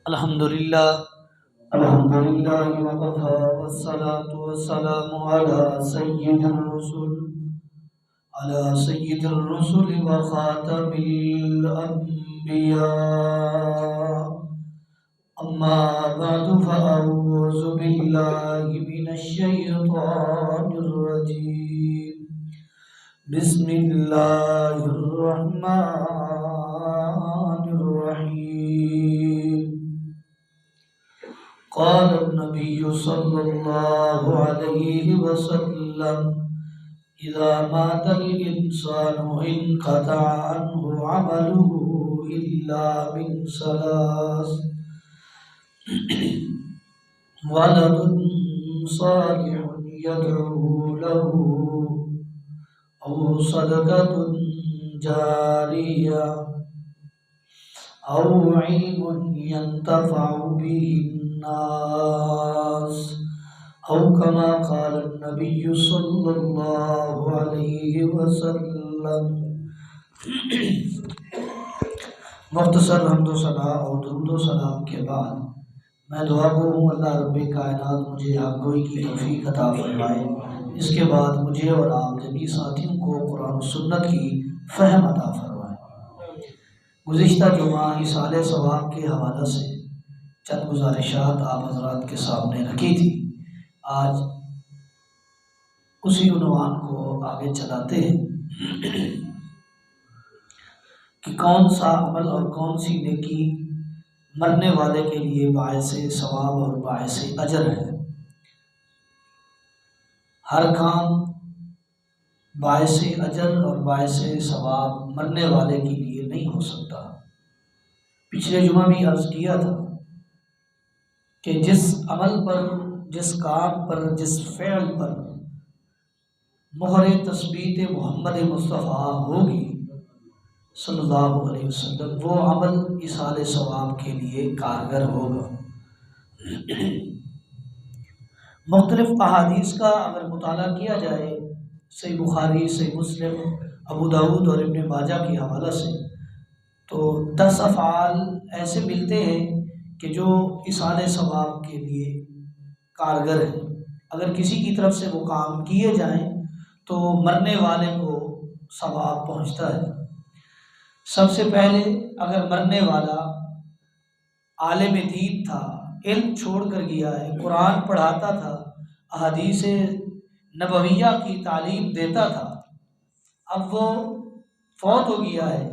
अल्हम्दुलिल्लाह अल्हम्दुलिल्लाह वकफ़ा वस्सलातु वस्सलामु अला सय्यिदिर रुसुल व ख़ातमिल अंबिया अम्मा बअदु फ़अऊज़ु बिल्लाहि मिनश शैतानिर रजीम बिस्मिल्लाहिर रहमानिर रहीम क़ाल नबिय्यु सल्लल्लाहु अलैहि वसल्लम इज़ा मातल इंसानु इनक़तअ अन्हु अमलुहु इल्ला मिन सलास वलदुन सालिहुन यदअू लहू औ सदक़तुन जारिया औ इल्मुन यंतफ़अु बिहिन्नास औ कमा क़ाल नबिय्यु सल्लल्लाहु अलैहि वसल्लम। मुख्तसर हम्दो सना और दुरूदो सलाम के बाद मैं दुआ गो हूँ अल्लाह रब्बे कायनात मुझे आप गोई की तौफीक अता फरमाए। इसके बाद मुझे और आप जमी साथियों को कुरान और सुन्नत की फ़हम अता फरमाए। गुज़िश्ता जुमा इसाले सवाब के हवाले से चंद गुज़ारिशात आप हज़रात के सामने रखी थी। आज उसी उन्वान को आगे चलाते हैं कि कौन सा अमल और कौन सी नेकी मरने वाले के लिए बायसे सवाब और बायसे अजर है। हर काम बायसे अजर और बायसे सवाब मरने वाले के लिए नहीं हो सकता। पिछले जुमा भी अर्ज किया था कि जिस अमल पर, जिस काम पर, जिस फ़ेल पर मोहर तस्बीत मोहम्मद मुस्तफ़ा होगी सल्लल्लाहु अलैहि वसल्लम, वो अमल इसाले सवाब के लिए कारगर होगा। मुख्तलिफ अहादीस का अगर मुताला किया जाए, सही बुखारी, सही मुस्लिम, अबू दाऊद और इब्न माजा के हवाला से, तो 10 अफ़आल ऐसे मिलते हैं कि जो इसाले सवाब के लिए कारगर है। अगर किसी की तरफ से वो काम किए जाएं तो मरने वाले को सवाब पहुंचता है। सबसे पहले अगर मरने वाला आलिम दीन था, इल्म छोड़ कर गया है, कुरान पढ़ाता था, अहादीस नबविया की तालीम देता था, अब वो फौत हो गया है,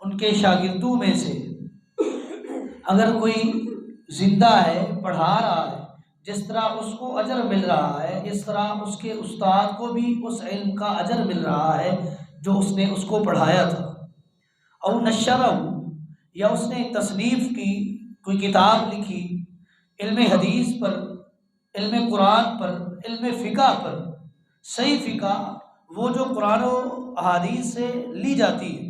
उनके शागिर्दों में से अगर कोई जिंदा है, पढ़ा रहा है, जिस तरह उसको अजर मिल रहा है, इस तरह उसके उस्ताद को भी उस इल्म का अजर मिल रहा है जो उसने उसको पढ़ाया था। और नशरहू, या उसने तसनीफ़ की, कोई किताब लिखी इल्म हदीस पर, इल्म कुरान पर, इल्म फ़िक़ह पर, सही फ़िक़ह वो जो कुरान और अहादीस से ली जाती है।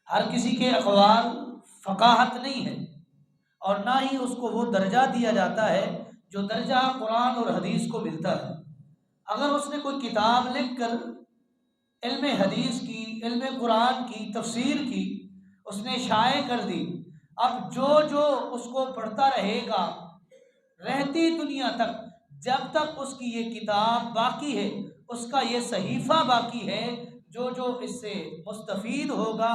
हर किसी के अक़वाल फ़क़ाहत नहीं है और ना ही उसको वो दर्जा दिया जाता है जो दर्जा कुरान और हदीस को मिलता है। अगर उसने कोई किताब लिख कर इल्म हदीस की, इल्म कुरान की, तफसीर की उसने शाये कर दी, अब जो जो उसको पढ़ता रहेगा रहती दुनिया तक, जब तक उसकी ये किताब बाकी है, उसका ये सहीफ़ा बाकी है, जो जो इससे मुस्तफ़ीद होगा,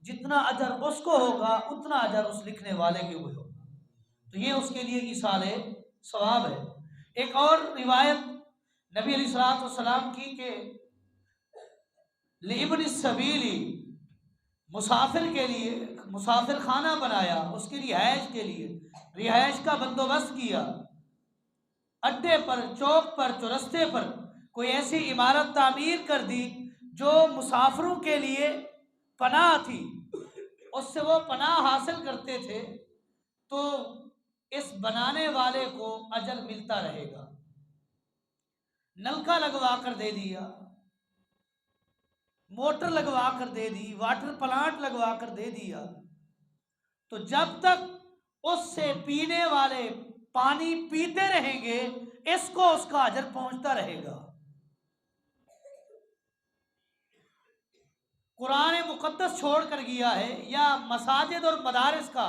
जितना अजर उसको होगा उतना अजर उस लिखने वाले के हुए होगा। तो ये उसके लिए इसाले सवाब है। एक और रिवायत नबी अलैहिस्सलातु वस्सलाम की के लिइब्न सबीली, मुसाफिर के लिए मुसाफिर खाना बनाया, उसकी रिहाइश के लिए रिहाइश का बंदोबस्त किया। अड्डे पर, चौक पर, चौरस्ते पर कोई ऐसी इमारत तामीर कर दी जो मुसाफिरों के लिए पनाह थी, उससे वो पनाह हासिल करते थे, तो इस बनाने वाले को अजर मिलता रहेगा। नलका लगवा कर दे दिया, मोटर लगवा कर दे दी, वाटर प्लांट लगवा कर दे दिया, तो जब तक उससे पीने वाले पानी पीते रहेंगे, इसको उसका अजर पहुंचता रहेगा। कुरान मुकद्दस छोड़ कर गया है या मसाजिद और मदारिस का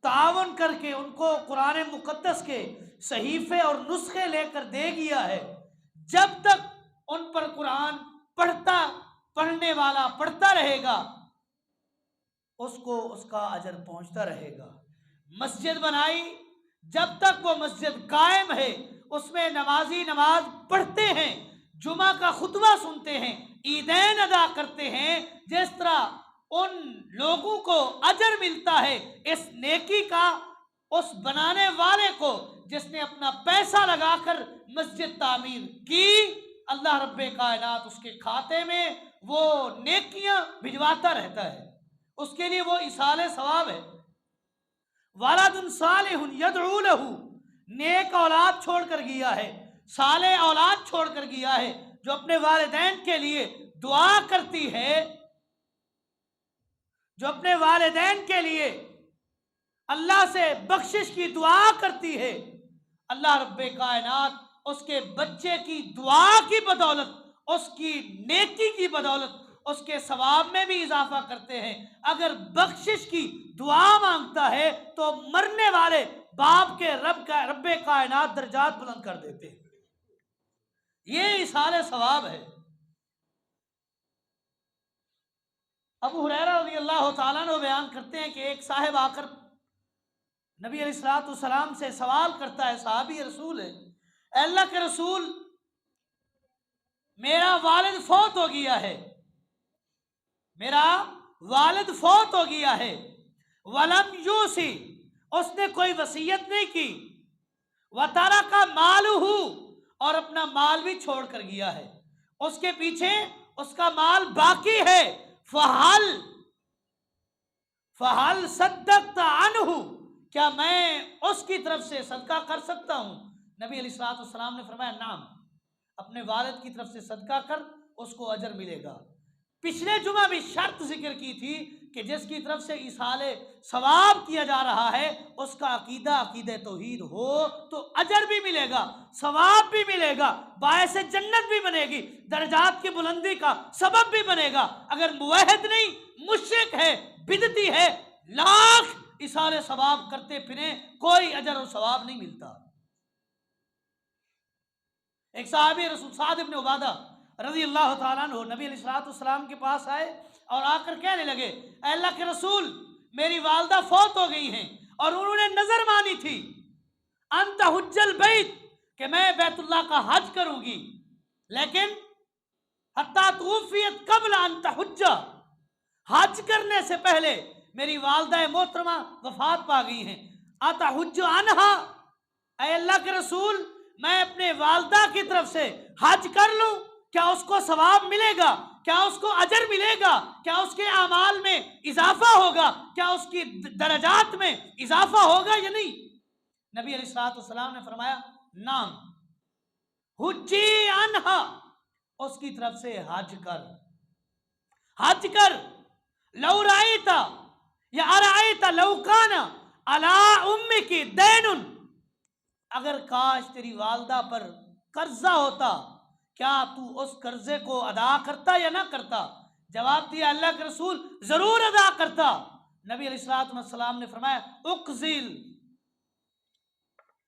तावन करके उनको कुरान मुकद्दस के सहीफे और नुस्खे लेकर दे गया है, जब तक उन पर कुरान पढ़ने वाला पढ़ता रहेगा उसको उसका अजर पहुंचता रहेगा। मस्जिद बनाई, जब तक वो मस्जिद कायम है, उसमें नमाजी नमाज पढ़ते हैं, जुमा का खुतबा सुनते हैं, ईदैन अदा करते हैं, जिस तरह उन लोगों को अजर मिलता है इस नेकी का, उस बनाने वाले को जिसने अपना पैसा लगाकर मस्जिद तामीर की, अल्लाह रब्बे कायनात उसके खाते में वो नेकियां भिजवाता रहता है, उसके लिए वो इसाले सवाब है। वलदुन सालिहुन यदऊ लहू, नेक औलाद छोड़कर गया है, साले औलाद छोड़कर गया है जो अपने वालिदैन के लिए दुआ करती है, जो अपने वालिदैन के लिए अल्लाह से बख्शिश की दुआ करती है। अल्लाह रब्बे कायनात उसके बच्चे की दुआ की बदौलत, उसकी नेकी की बदौलत उसके सवाब में भी इजाफा करते हैं। अगर बख्शिश की दुआ मांगता है तो मरने वाले बाप के रब्बे कायनात दर्जात बुलंद कर देते हैं। ये इसाले सवाब है। अबू हुरैरा रज़ियल्लाहु ताला अन्हु बयान करते हैं कि एक साहिब आकर नबी अलैहिस्सलाम से सवाल करता है, सहाबी रसूल है, अल्लाह के रसूल मेरा वालिद फौत हो गया है, मेरा वालिद फौत हो गया है, वलम यूसी, उसने कोई वसीयत नहीं की, वतारा का मालूहू, और अपना माल भी छोड़ कर गया है, उसके पीछे उसका माल बाकी है, फहल सद्दक़्ता अन्हु, क्या मैं उसकी तरफ से सदका कर सकता हूं? नबी अलैहिस्सलाम ने फरमाया नाम, अपने वालिद की तरफ से सदका कर, उसको अजर मिलेगा। पिछले जुमा भी शर्त जिक्र की थी कि जिसकी तरफ से इसाले सवाब किया जा रहा है उसका अकीदा अकीदे तौहीद हो तो अजर भी मिलेगा, सवाब भी मिलेगा, बायसे जन्नत भी बनेगी, दर्जात की बुलंदी का सबब भी बनेगा। अगर मुवहिद नहीं, मुश्रिक है, बिदती है, लाख इसाले सवाब करते फिरे, कोई अजर और सवाब नहीं मिलता। एक साहबी रसूल साद इब्न उबादा रज़ियल्लाहु ताला अन्हु नबी अलैहिस्सलाम के पास आए और आकर कहने लगे, अल्लाह के रसूल मेरी वालदा फौत हो गई हैं और उन्होंने नजर मानी थी अंत हुज्जल बैत, कि मैं बैतुल्लाह का हज करूंगी, लेकिन हत्ता तूफियत कबल अंत हुज्जा, हज करने से पहले मेरी वालदा मोहतरमा वफात पा गई हैं, आता हुज्ज अनहा, अल्लाह के रसूल मैं अपने वालदा की तरफ से हज कर लूं, क्या उसको सवाब मिलेगा, क्या उसको अजर मिलेगा, क्या उसके अमाल में इजाफा होगा, क्या उसकी दरजात में इजाफा होगा या नहीं? नबी अलैहिस्सलाम ने फरमाया नाम, हुज्जी अनहा, उसकी तरफ से हज कर, हज कर। लौ रायता या अरायता लौकाना अला उम्मी की दैनुन, अगर काश तेरी वालदा पर कर्जा होता, क्या तू उस कर्जे को अदा करता या ना करता? जवाब दिया अल्लाह के रसूल जरूर अदा करता। नबी अलैहिस्सलाम ने फरमाया उक़्ज़िल,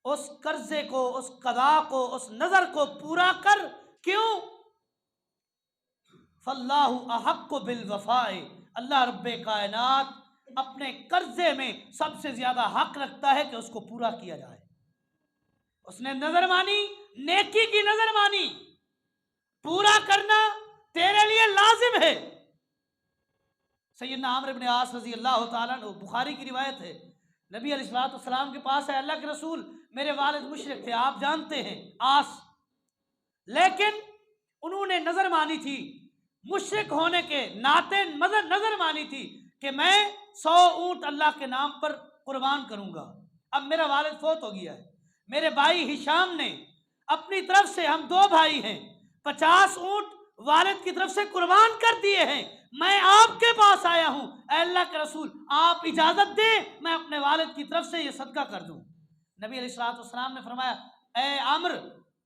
उस कर्जे को, उस कदा को, उस नजर को पूरा कर। क्यों? फल्लाहु अहक्कु बिल वफ़ाए, अल्लाह रब्बे कायनात अपने कर्जे में सबसे ज्यादा हक रखता है कि उसको पूरा किया जाए। उसने नजर मानी, नेकी की नजर मानी, पूरा करना तेरे लिए लाजिम है। सैयदना आमर इब्न आस रज़ियल्लाहु ताला अन्हु, बुखारी की रिवायत है, नबी अलैहिस्सलाम के पास है, अल्लाह के रसूल मेरे वालिद मुशरिक थे, आप जानते हैं आस, लेकिन उन्होंने नजर मानी थी, मुशरिक होने के नाते नजर मानी थी कि मैं 100 ऊंट अल्लाह के नाम पर कुर्बान करूंगा। अब मेरा वालिद फौत हो गया है, मेरे भाई हिशाम ने अपनी तरफ से, हम 2 भाई हैं, 50 ऊंट वालिद की तरफ से कुर्बान कर दिए हैं, मैं आपके पास आया हूं, अल्लाह के रसूल आप इजाजत दें मैं अपने वालिद की तरफ से ये सदका कर दूं। नबी अलैहिस्सलाम ने फरमाया ए आमर,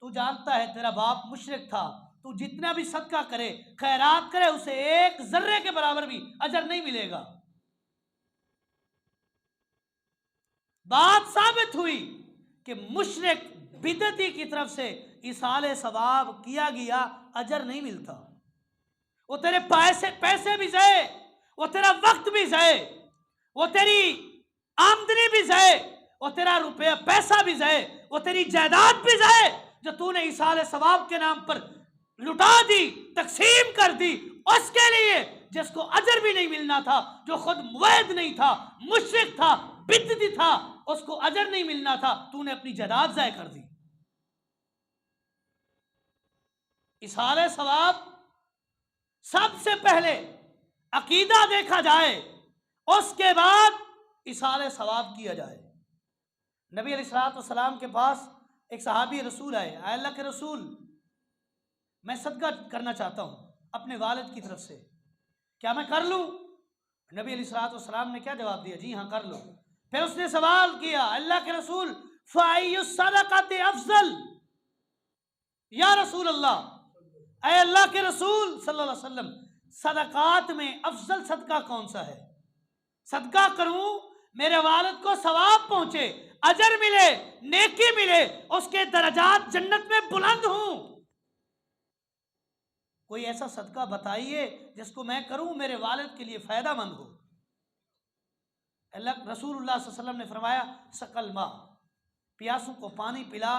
तू जानता है तेरा बाप मुशरिक था, तू जितना भी सदका करे, खैरात करे, उसे 1 जर्रे के बराबर भी अजर नहीं मिलेगा। बात साबित हुई कि मुशरिक बिदती की तरफ से इसाले सवाब किया गया, अजर नहीं मिलता। वो तेरे पैसे भी जाए, वो तेरा वक्त भी जाए, वो तेरी आमदनी भी जाए, वो तेरा रुपया पैसा भी जाए, वो तेरी जायदाद भी जाए जो तूने इसाले सवाब के नाम पर लुटा दी, तकसीम कर दी, उसके लिए जिसको अजर भी नहीं मिलना था, जो खुद मुवैद नहीं था, मुशरिक था, बिदती था, उसको अजर नहीं मिलना था, तूने अपनी जायदाद ज़ाय कर दी। इसाले सवाब सबसे पहले अकीदा देखा जाए, उसके बाद इसाले सवाब किया जाए। नबी अलैहिस्सलाम के पास एक सहाबी रसूल आए, अल्लाह के रसूल, मैं सदका करना चाहता हूँ अपने वालिद की तरफ से, क्या मैं कर लूँ? नबी अलैहिस्सलाम ने क्या जवाब दिया? जी हाँ, कर लो। फिर उसने सवाल किया, अल्लाह के रसूल, फ़अय्युस सदक़ाति अफ़ज़ल, या रसूल अल्लाह, ऐ अल्लाह के रसूल सल्लल्लाहु अलैहि वसल्लम, सदकात में अफजल सदका कौन सा है? सदका करूं, मेरे वालिद को सवाब पहुंचे, अजर मिले, नेकी मिले, उसके दर्जात जन्नत में बुलंद हूं। कोई ऐसा सदका बताइए जिसको मैं करूं, मेरे वालिद के लिए फायदामंद हो। अल्लाह रसूलुल्लाह सल्लल्लाहु अलैहि वसल्लम ने फरमाया, सकल मा, प्यासों को पानी पिला,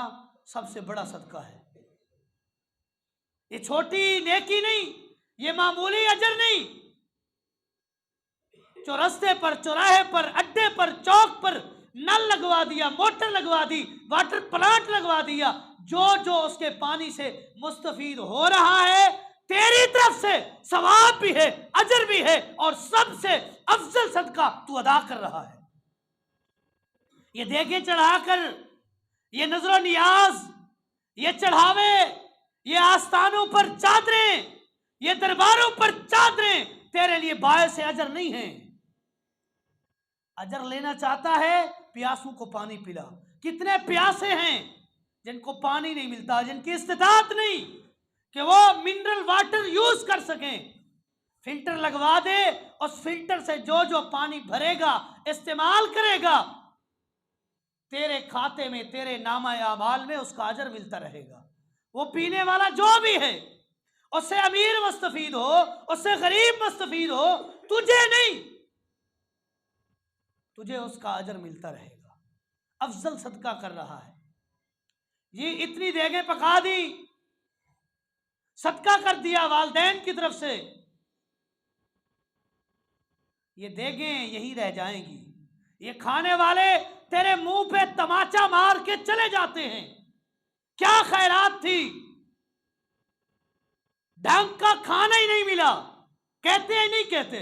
सबसे बड़ा सदका है। ये छोटी नेकी नहीं, ये मामूली अजर नहीं। चौरस्ते पर, चौराहे पर, अड्डे पर, चौक पर नल लगवा दिया, मोटर लगवा दी, वाटर प्लांट लगवा दिया, जो जो उसके पानी से मुस्तफीद हो रहा है, तेरी तरफ से सवाब भी है, अजर भी है, और सबसे अफजल सदका तू अदा कर रहा है। ये देखे चढ़ाकर, ये नजरो नियाज, ये चढ़ावे, ये आस्थानों पर चादरें, ये दरबारों पर चादरें तेरे लिए बायस से अजर नहीं है। अजर लेना चाहता है, प्यासों को पानी पिला। कितने प्यासे हैं जिनको पानी नहीं मिलता, जिनकी इस्तिताअत नहीं कि वो मिनरल वाटर यूज कर सकें। फिल्टर लगवा दे, उस फिल्टर से जो जो पानी भरेगा, इस्तेमाल करेगा, तेरे खाते में, तेरे नामा आमाल में उसका अजर मिलता रहेगा। वो पीने वाला जो भी है, उससे अमीर मुस्तफीद हो, उससे गरीब मुस्तफीद हो, तुझे नहीं, तुझे उसका अजर मिलता रहेगा। अफजल सदका कर रहा है। ये इतनी देगें पका दी, सदका कर दिया वालिदैन की तरफ से, ये देगें यही रह जाएंगी। ये खाने वाले तेरे मुंह पे तमाचा मार के चले जाते हैं। क्या खैरात थी, ढंग का खाना ही नहीं मिला, कहते हैं नहीं कहते?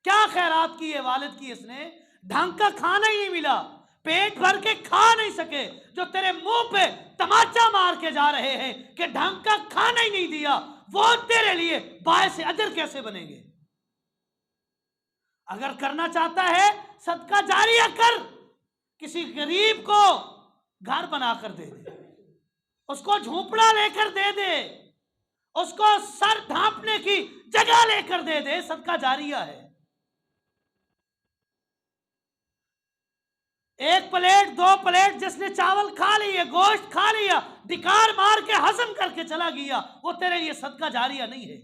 क्या खैरात की है वालिद की, इसने ढंग का खाना ही नहीं मिला, पेट भर के खा नहीं सके, जो तेरे मुंह पे तमाचा मार के जा रहे हैं कि ढंग का खाना ही नहीं दिया, वो तेरे लिए बायस अजर कैसे बनेंगे? अगर करना चाहता है सदका जारिया कर, किसी गरीब को घर बनाकर दे दे, उसको झोपड़ा लेकर दे दे, उसको सर ढांपने की जगह लेकर दे दे, सदका जारिया है। एक प्लेट, दो प्लेट जिसने चावल खा लिए, गोश्त खा लिया, डिकार मार के हजम करके चला गया, वो तेरे लिए सदका जारिया नहीं है।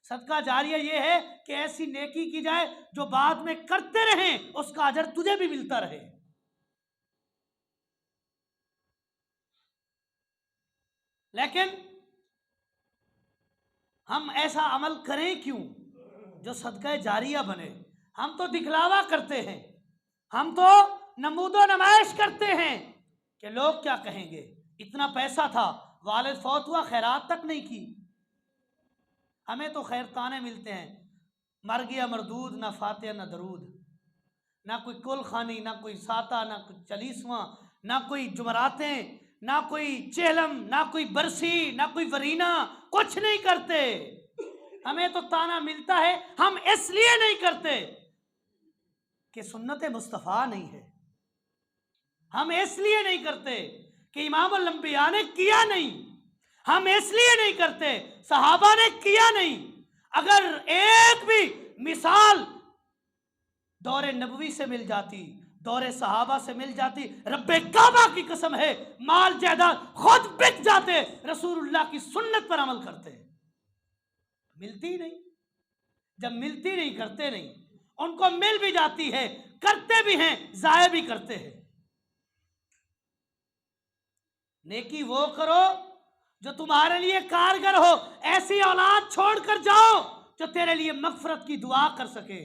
सदका जारिया ये है कि ऐसी नेकी की जाए जो बाद में करते रहें, उसका अजर तुझे भी मिलता रहे। लेकिन हम ऐसा अमल करें क्यों जो सदका जारिया बने? हम तो दिखलावा करते हैं, हम तो नमूदो नमाइश करते हैं कि लोग क्या कहेंगे, इतना पैसा था, वालिद फौत हुआ, खैरात तक नहीं की। हमें तो खैर ताने मिलते हैं, मर गया मरदूद, ना फातिहा ना दरूद, ना कोई कुल खानी, ना कोई साता, ना कोई चलीसवां, ना कोई जुमरातें, ना कोई चेहलम, ना कोई बरसी, ना कोई वरीना, कुछ नहीं करते। हमें तो ताना मिलता है, हम इसलिए नहीं करते कि सुन्नत मुस्तफ़ा नहीं है, हम इसलिए नहीं करते कि इमामुल अंबिया ने किया नहीं, हम इसलिए नहीं करते सहाबा ने किया नहीं। अगर एक भी मिसाल दौरे नबवी से मिल जाती, दौरे सहाबा से मिल जाती, रब्बे काबा की कसम है माल जायदाद खुद बिक जाते, रसूलुल्लाह की सुन्नत पर अमल करते। मिलती ही नहीं, जब मिलती नहीं करते नहीं, उनको मिल भी जाती है करते भी हैं, जाया भी करते हैं। नेकी वो करो जो तुम्हारे लिए कारगर हो, ऐसी औलाद छोड़कर जाओ जो तेरे लिए मगफरत की दुआ कर सके।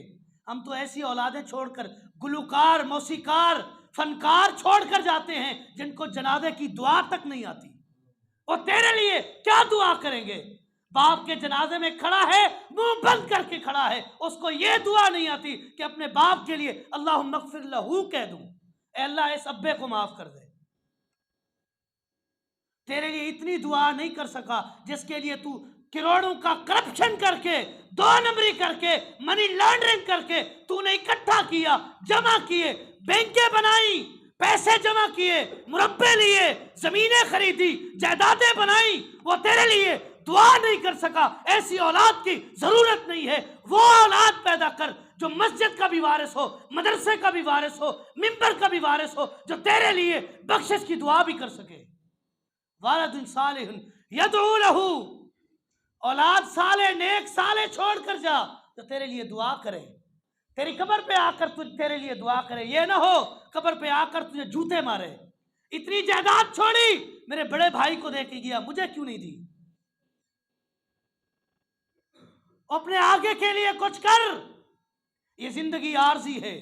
हम तो ऐसी औलादें छोड़कर गुलकार, मौसीकार, फनकार छोड़कर जाते हैं जिनको जनाजे की दुआ तक नहीं आती। वो तेरे लिए क्या दुआ करेंगे? बाप के जनाजे में खड़ा है, मुंह बंद करके खड़ा है, उसको ये दुआ नहीं आती कि अपने बाप के लिए अल्लाह मगफिर लहू कह दूं, अल्लाह इस अब्बे को माफ कर दे। तेरे लिए इतनी दुआ नहीं कर सका जिसके लिए तू करोड़ों का करप्शन करके, 2 नंबरी करके, मनी लॉन्ड्रिंग करके तूने इकट्ठा किया, जमा किए, बैंकें बनाई, पैसे जमा किए, मुरब्बे लिए, जमीनें खरीदी, जायदादें बनाई, वो तेरे लिए दुआ नहीं कर सका। ऐसी औलाद की जरूरत नहीं है। वो औलाद पैदा कर जो मस्जिद का भी वारिस हो, मदरसे का भी वारिस हो, मिंबर का भी वारिस हो, जो तेरे लिए बख्शिश की दुआ भी कर सके। वालदुन सालिहुन यदऊ लहू, औलाद साले, नेक साले छोड़ कर जा तो तेरे लिए दुआ करे, तेरी कब्र पे आकर तुझ तेरे लिए दुआ करे। ये ना हो कब्र पे आकर तुझे जूते मारे, इतनी जायदाद छोड़ी, मेरे बड़े भाई को दे के गया, मुझे क्यों नहीं दी? अपने आगे के लिए कुछ कर। ये जिंदगी आरजी है,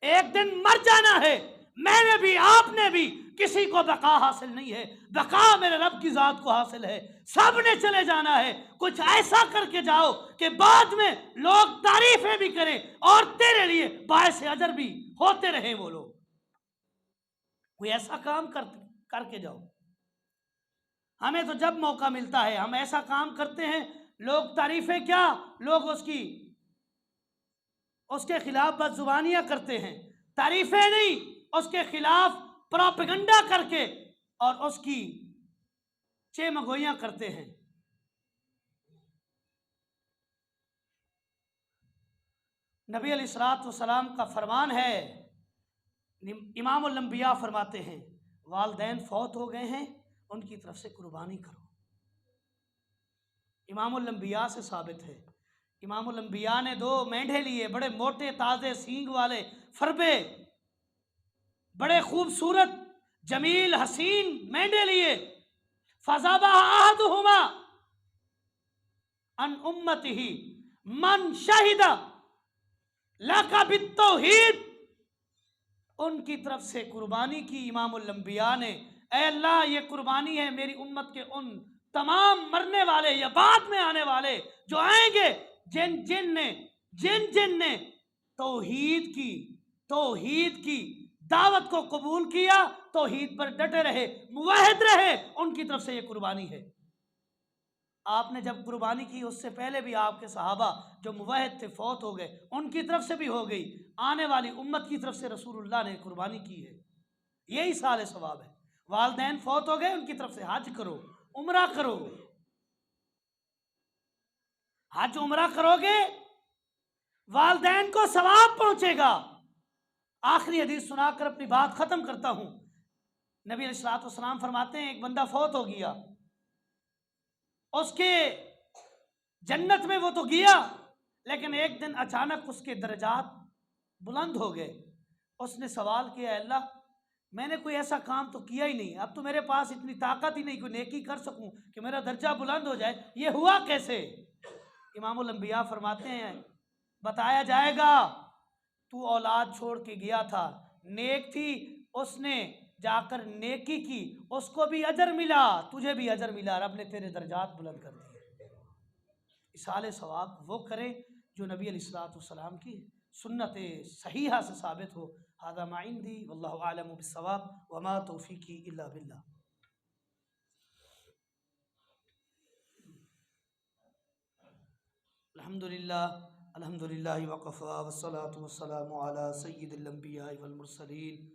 एक दिन मर जाना है। मैंने भी, आपने भी, किसी को बका हासिल नहीं है, बका मेरे रब की जात को हासिल है। सब ने चले जाना है। कुछ ऐसा करके जाओ कि बाद में लोग तारीफें भी करें और तेरे लिए बायस अजर भी होते रहे वो लोग। कोई ऐसा काम करके जाओ। हमें तो जब मौका मिलता है हम ऐसा काम करते हैं, लोग तारीफें क्या, लोग उसके खिलाफ बदजुबानियां करते हैं, तारीफें नहीं, उसके खिलाफ प्रोपेगेंडा करके और उसकी चेमगोइयां करते हैं। नबी अलैहिस्सलातु वस्सलाम का फरमान है, इमामुल अंबिया फरमाते हैं, वालदैन फौत हो गए हैं, उनकी तरफ से कुर्बानी करो। इमामुल अंबिया से साबित है। इमामुल अंबिया ने 2 मेंढे लिए, बड़े मोटे ताजे सींग वाले फरबे, बड़े खूबसूरत जमील हसीन मेंढे लिए। फज़ाबा अहदुहुमा अन उम्मतिही मन शहिदा लका बित्तौहीद, उनकी तरफ से कुर्बानी की इमामुल अंबिया ने। ऐ अल्लाह, ये कुर्बानी है मेरी उम्मत के उन तमाम मरने वाले या बाद में आने वाले जो आएंगे, जिन जिन ने तौहीद की दावत को कबूल किया, तौहीद पर डटे रहे, मुवाहिद रहे, उनकी तरफ से ये कुर्बानी है। आपने जब कुर्बानी की उससे पहले भी आपके सहाबा जो मुवाहिद थे फौत हो गए, उनकी तरफ से भी हो गई। आने वाली उम्मत की तरफ से रसूलुल्लाह ने कुर्बानी की है। यही साले सवाब है। वालदैन फौत हो गए, उनकी तरफ से हज करो, उम्रा करो। हज उम्रा करोगे, वालदैन को सवाब पहुंचेगा। आखिरी हदीस सुनाकर अपनी बात खत्म करता हूं। नबी अलैहिस्सलातु वस्सलाम फरमाते हैं, एक बंदा फौत हो गया, उसके जन्नत में वो तो गया, लेकिन एक दिन अचानक उसके दर्जात बुलंद हो गए। उसने सवाल किया, अल्लाह मैंने कोई ऐसा काम तो किया ही नहीं, अब तो मेरे पास इतनी ताकत ही नहीं कोई नेकी कर सकूं कि मेरा दर्जा बुलंद हो जाए, ये हुआ कैसे? इमामुल अंबिया फरमाते हैं, बताया जाएगा, तू औलाद छोड़ के गया था, नेक थी, उसने जाकर नेकी की, उसको भी अजर मिला, तुझे भी अजर मिला, रब ने तेरे दर्जात बुलंद कर दिए। इसाले सवाब वो करे जो नबी अलैहिस्सलातु वस्सलाम की सुन्नत सहीहा से साबित हो। हादा मा इंदी वल्लाहु आलमु बिस्सवाब व मा तौफीकी इल्ला बिल्लाह। अल्हम्दुलिल्लाह वक़फ़ा वस्सलातु वस्सलामु अला सय्यिदिल अंबिया वल मुरसलीन